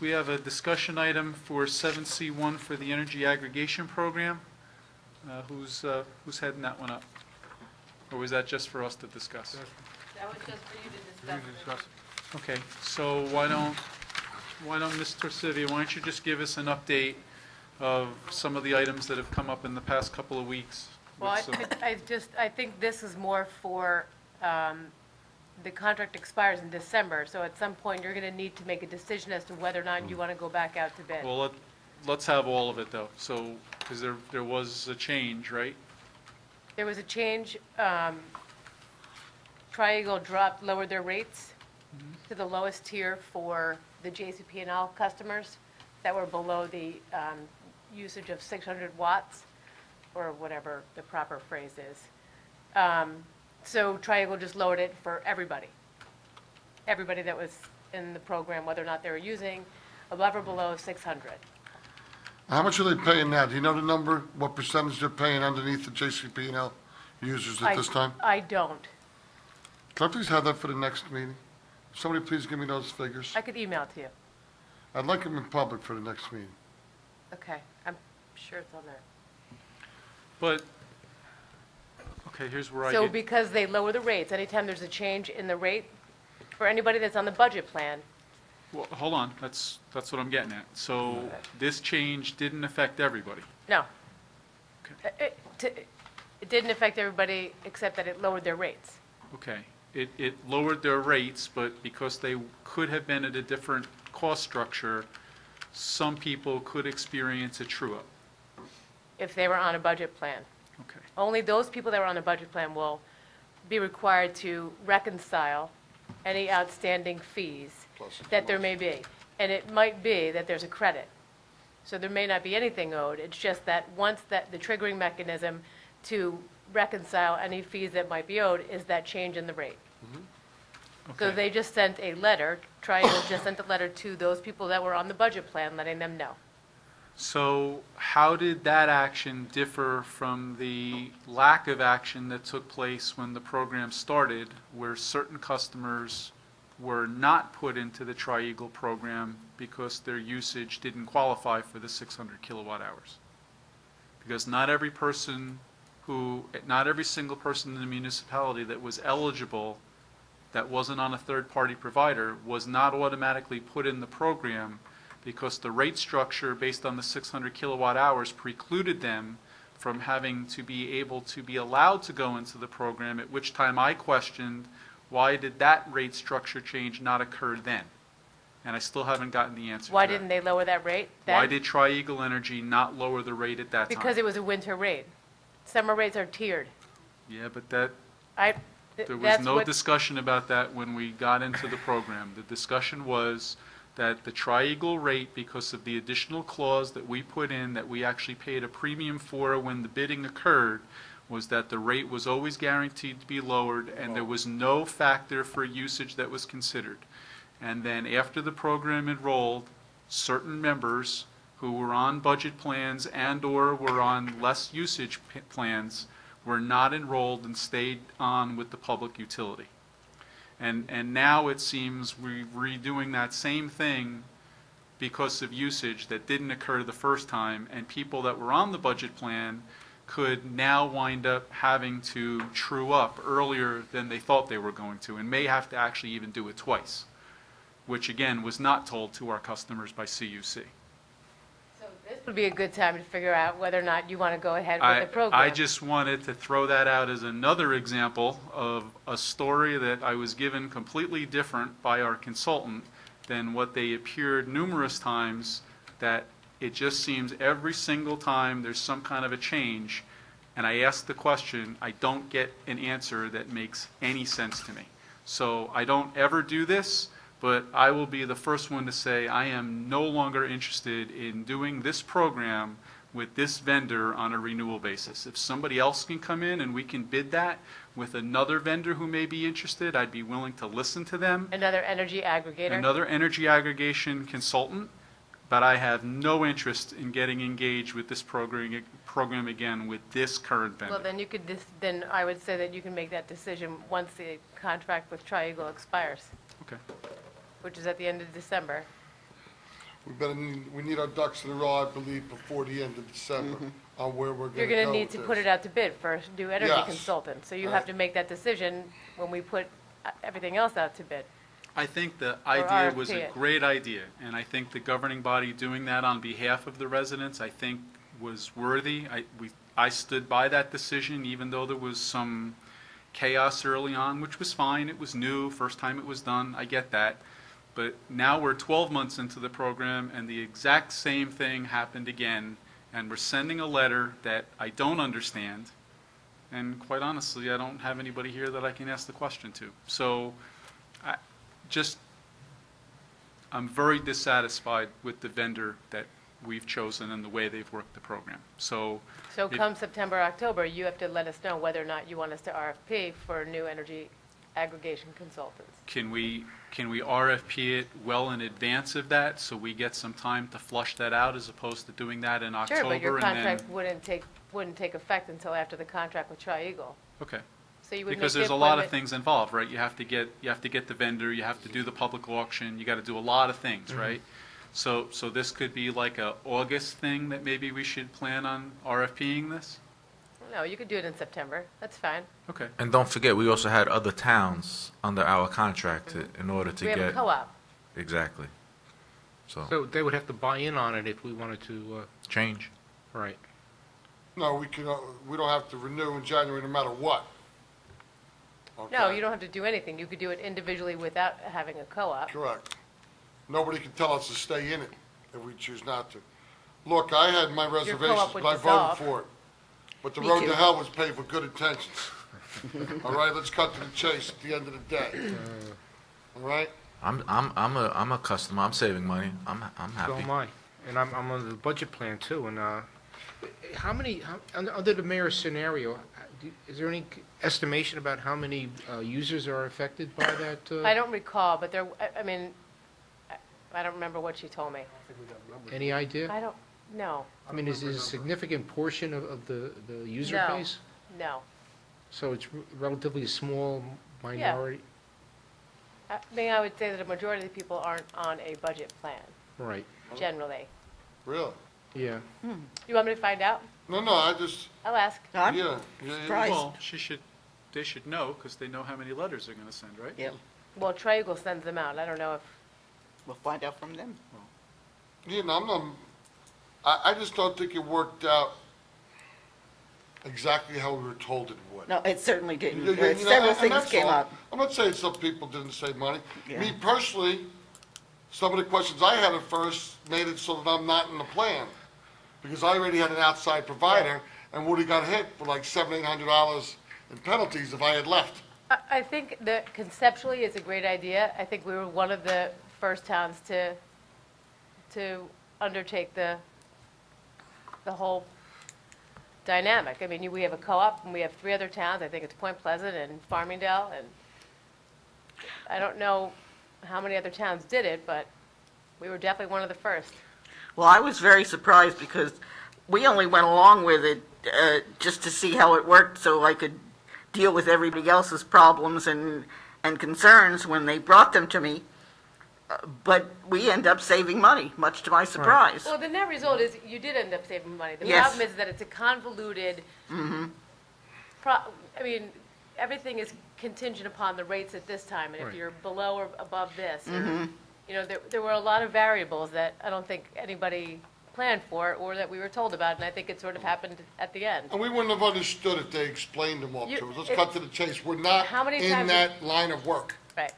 We have a discussion item for 7C1 for the Energy Aggregation Program. Who's heading that one up? Or was that just for us to discuss? That was just for you to discuss. Okay, so why don't Mr. Sivia, why don't you just give us an update of some of the items that have come up in the past couple of weeks? Well, I think this is more for, the contract expires in December, so at some point you're going to need to make a decision as to whether or not you want to go back out to bid. Well, let's have all of it though. So, because there was a change, right? There was a change. Triangle lowered their rates to the lowest tier for the JCP&L customers that were below the usage of 600 watts, or whatever the proper phrase is. So Triangle just lowered it for everybody that was in the program, whether or not they were using above or below 600. How much are they paying now? Do you know the number? What percentage they're paying underneath the JCP&L users at this time? I don't. Can I please have that for the next meeting? Somebody please give me those figures. I could email it to you. I'd like them in public for the next meeting. Okay, I'm sure it's on there. But, okay, here's where So because they lower the rates, anytime there's a change in the rate, for anybody that's on the budget plan, Well, hold on, that's what I'm getting at. So this change didn't affect everybody. no. Okay. It didn't affect everybody except that it lowered their rates. Okay, it lowered their rates, but because they could have been at a different cost structure, some people could experience a true-up. If they were on a budget plan. Okay. Only those people that were on a budget plan will be required to reconcile any outstanding fees that there may be. And it might be that there's a credit. So there may not be anything owed. It's just that once that the triggering mechanism to reconcile any fees that might be owed is that change in the rate. So Okay. they just sent a letter, Triangle just sent a letter to those people that were on the budget plan, letting them know. So how did that action differ from the lack of action that took place when the program started, where certain customers were not put into the Tri-Eagle program because their usage didn't qualify for the 600 kilowatt hours? Because not every single person in the municipality that was eligible, that wasn't on a third-party provider, was not automatically put in the program because the rate structure based on the 600 kilowatt hours precluded them from having to be able to be allowed to go into the program, at which time I questioned, why did that rate structure change not occur then? And I still haven't gotten the answer Why to that. didn't they lower that rate then? Why did Tri-Eagle Energy not lower the rate at that time? Because it was a winter rate. Summer rates are tiered. Yeah, but there was That's no what- discussion about that when we got into the program. The discussion was that the Tri-Eagle rate, because of the additional clause that we put in, that we actually paid a premium for when the bidding occurred, was that the rate was always guaranteed to be lowered, and there was no factor for usage that was considered. And then after the program enrolled, certain members who were on budget plans and/or were on less usage plans were not enrolled and stayed on with the public utility. And now it seems we're redoing that same thing because of usage that didn't occur the first time, and people that were on the budget plan could now wind up having to true up earlier than they thought they were going to, and may have to actually even do it twice, which again was not told to our customers by CUC. So this would be a good time to figure out whether or not you want to go ahead with the program. I just wanted to throw that out as another example of a story that I was given completely different by our consultant than what they appeared numerous times, that it just seems every single time there's some kind of a change, and I ask the question, I don't get an answer that makes any sense to me. So I don't ever do this, but I will be the first one to say I am no longer interested in doing this program with this vendor on a renewal basis. If somebody else can come in and we can bid that with another vendor who may be interested, I'd be willing to listen to them. Another energy aggregator? Another energy aggregation consultant, but I have no interest in getting engaged with this program again with this current vendor. Well, then you could, then I would say that you can make that decision once the contract with Tri-Eagle expires, Okay. which is at the end of December. we need our ducks in a row, I believe, before the end of December on where we're You're gonna going go to need with to this. put it out to bid for new energy Yes. consultants. So you Right. have to make that decision when we put everything else out to bid. I think the idea was RFP a it. great idea, and I think the governing body doing that on behalf of the residents, I think was worthy. I stood by that decision, even though there was some chaos early on, which was fine. It was new, first time it was done, I get that. But now we're 12 months into the program, and the exact same thing happened again, and we're sending a letter that I don't understand, and quite honestly, I don't have anybody here that I can ask the question to. So, just, I'm very dissatisfied with the vendor that we've chosen and the way they've worked the program. So, So If- come September, October, you have to let us know whether or not you want us to RFP for new energy aggregation consultants. can we RFP it well in advance of that, so we get some time to flush that out, as opposed to doing that in October? Sure, but your and then- contract wouldn't take effect until after the contract with Tri-Eagle. Okay. So you would make Because the there's a lot of appointment- things involved, right? You have to get the vendor, you have to do the public auction, you got to do a lot of things, right? So this could be like a August thing that maybe we should plan on RFPing this? No, you could do it in September. That's fine. Okay. And don't forget, we also had other towns under our contract in order to We get. have a co-op. Exactly. So, So they would have to buy in on it if we wanted to, change. right. No, we don't have to renew in January no matter what. No, Okay? you don't have to do anything. You could do it individually without having a co-op. Correct. Nobody can tell us to stay in it if we choose not to. Look, I had my reservations, would but I dissolve. voted for it. But the Me road too. to hell was paved with good intentions. All right, let's cut to the chase at the end of the day. All right? I'm a customer. I'm saving money. I'm So happy. am I. And I'm on the budget plan too, and, under the mayor's scenario, is there any estimation about how many, users are affected by that? I don't recall, but there, I mean, I don't remember what she told me. Any idea? I don't, no, I mean, is it a significant portion of the user No. base? no. So it's relatively a small minority? I mean, I would say that a majority of the people aren't on a budget plan, Right, generally. Really? yeah. You want me to find out? No, I just, I'll ask. I'm yeah. surprised. Well, they should know, because they know how many letters they're going to send, right? Yeah, Well, Tri-Eagle sends them out. I don't know if, we'll find out from them. You know, I just don't think it worked out exactly how we were told it would. No, it certainly didn't. You know, Several and things that's came all. up. I'm not saying some people didn't save money. Yeah. Me personally, some of the questions I had at first made it so that I'm not in the plan. Because I already had an outside provider and would've got hit for like $700-800 in penalties if I had left. I think that conceptually it's a great idea. I think we were one of the first towns to undertake the whole dynamic. I mean, we have a co-op, and we have 3 other towns. I think it's Point Pleasant and Farmingdale, and I don't know how many other towns did it, but we were definitely one of the first. Well, I was very surprised because we only went along with it just to see how it worked so I could deal with everybody else's problems and concerns when they brought them to me. But we end up saving money, much to my surprise. Well, the net result is you did end up saving money. The Yes. problem is that it's a convoluted, I mean, everything is contingent upon the rates at this time, and if Right. you're below or above this, or, you know, there were a lot of variables that I don't think anybody planned for or that we were told about, and I think it sort of happened at the end. And we wouldn't have understood if they explained them all You- to us. Let's it- cut to the chase. We're not How many in times- that line of work. Right.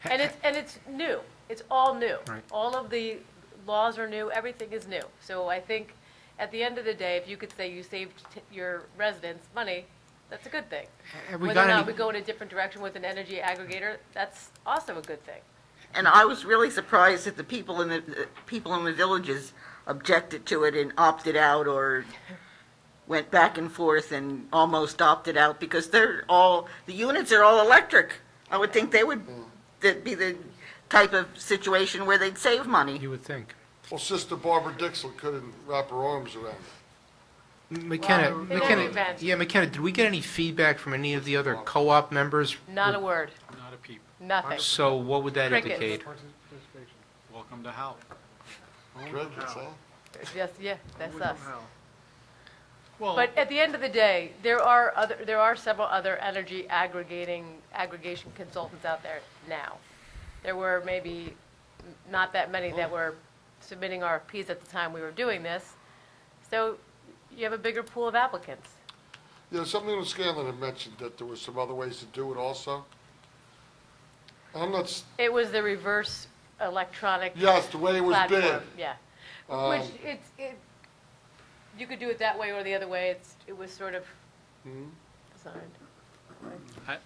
And it's new. It's all new. Right. All of the laws are new, everything is new. So I think at the end of the day, if you could say you saved your residents money, that's a good thing. Have we Whether or got not any, we go in a different direction with an energy aggregator, that's also a good thing. And I was really surprised that the people in the villages objected to it and opted out or went back and forth and almost opted out because the units are all electric. I would think they would that'd be the type of situation where they'd save money. you would think? Well, Sister Barbara Dixon couldn't wrap her arms around it. McKenna, Well, in any event- McKenna, did we get any feedback from any of the other co-op members? Not a word, Not a peep. nothing. So what would that Crickets. indicate? Welcome to Howell. Crickets, huh? Yes, yeah, that's us. Well, But at the end of the day, there are several other energy aggregation consultants out there now. There were maybe not that many that were submitting RFPs at the time we were doing this. So you have a bigger pool of applicants. Yeah, something with Scanlon had mentioned that there were some other ways to do it also. I'm not, It was the reverse electronic yes, the way it was bid. platform, yeah. Um, Which, you could do it that way or the other way. It was sort of Hmm? designed.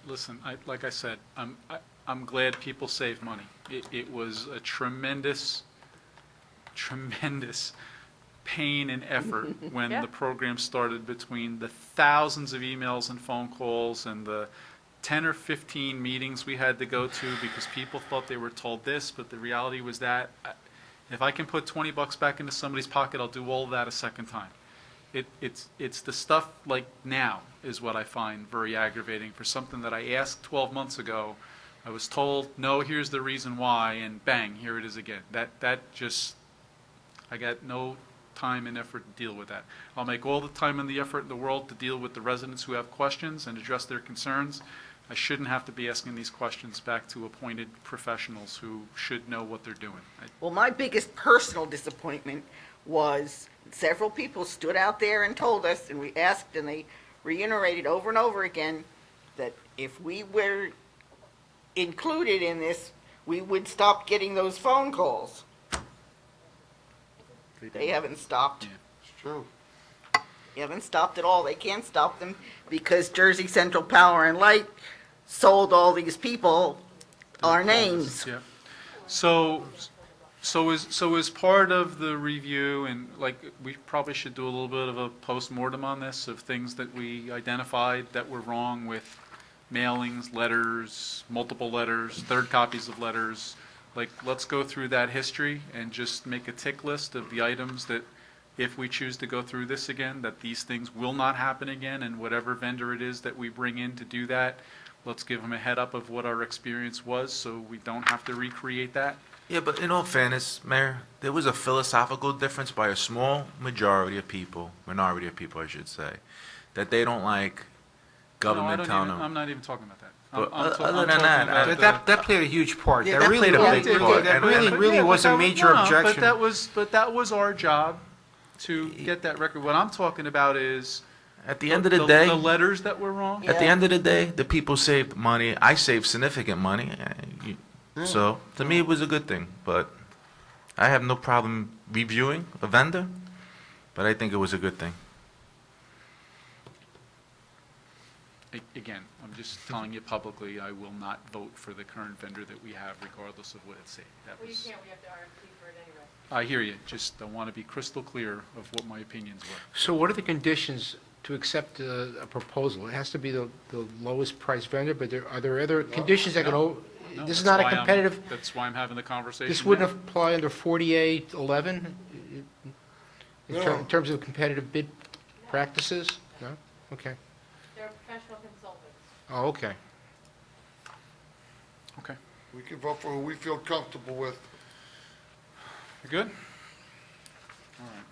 listen, like I said, I'm glad people save money. It was a tremendous pain and effort when Yeah. the program started, between the thousands of emails and phone calls and the 10 or 15 meetings we had to go to because people thought they were told this, but the reality was that. If I can put $20 back into somebody's pocket, I'll do all of that a second time. It's the stuff like now is what I find very aggravating. For something that I asked 12 months ago, I was told, no, here's the reason why, and bang, here it is again. That just, I got no time and effort to deal with that. I'll make all the time and the effort in the world to deal with the residents who have questions and address their concerns. I shouldn't have to be asking these questions back to appointed professionals who should know what they're doing. Well, my biggest personal disappointment was several people stood out there and told us, and we asked, and they reiterated over and over again, that if we were included in this, we would stop getting those phone calls. They haven't stopped. Yeah. It's true. They haven't stopped at all. They can't stop them because Jersey Central Power and Light sold all these people our names. Yeah. So as part of the review, and like, we probably should do a little bit of a post-mortem on this, of things that we identified that were wrong with mailings, letters, multiple letters, third copies of letters. Like, let's go through that history and just make a tick list of the items that, if we choose to go through this again, that these things will not happen again, and whatever vendor it is that we bring in to do that, let's give them a head up of what our experience was, so we don't have to recreate that. Yeah, but in all fairness, Mayor, there was a philosophical difference by a small minority of people, I should say, that they don't like government telling them. I'm not even talking about that. But I'm other I'm than talking that, about That played a huge part. Yeah, that played a really big part. That And- really was a major objection. But that was our job to get that record. What I'm talking about is At the end of the day, the letters that were wrong. Yeah. at the end of the day, the people saved money. I saved significant money. So to me, it was a good thing. But I have no problem reviewing a vendor. But I think it was a good thing. Again, I'm just telling you publicly, I will not vote for the current vendor that we have, regardless of what it says. Well, you can't, we have to RFP for it anyway. I hear you, just I want to be crystal clear of what my opinions were. So what are the conditions to accept a proposal? It has to be the lowest price vendor, but are there other conditions that can, No, this that's is not a why competitive, That's why I'm having the conversation. this wouldn't now. apply under 4811? No. In terms of competitive bid practices? No? Okay. They're professional consultants. Oh, okay. Okay, We can vote for who we feel comfortable with. you good? All right.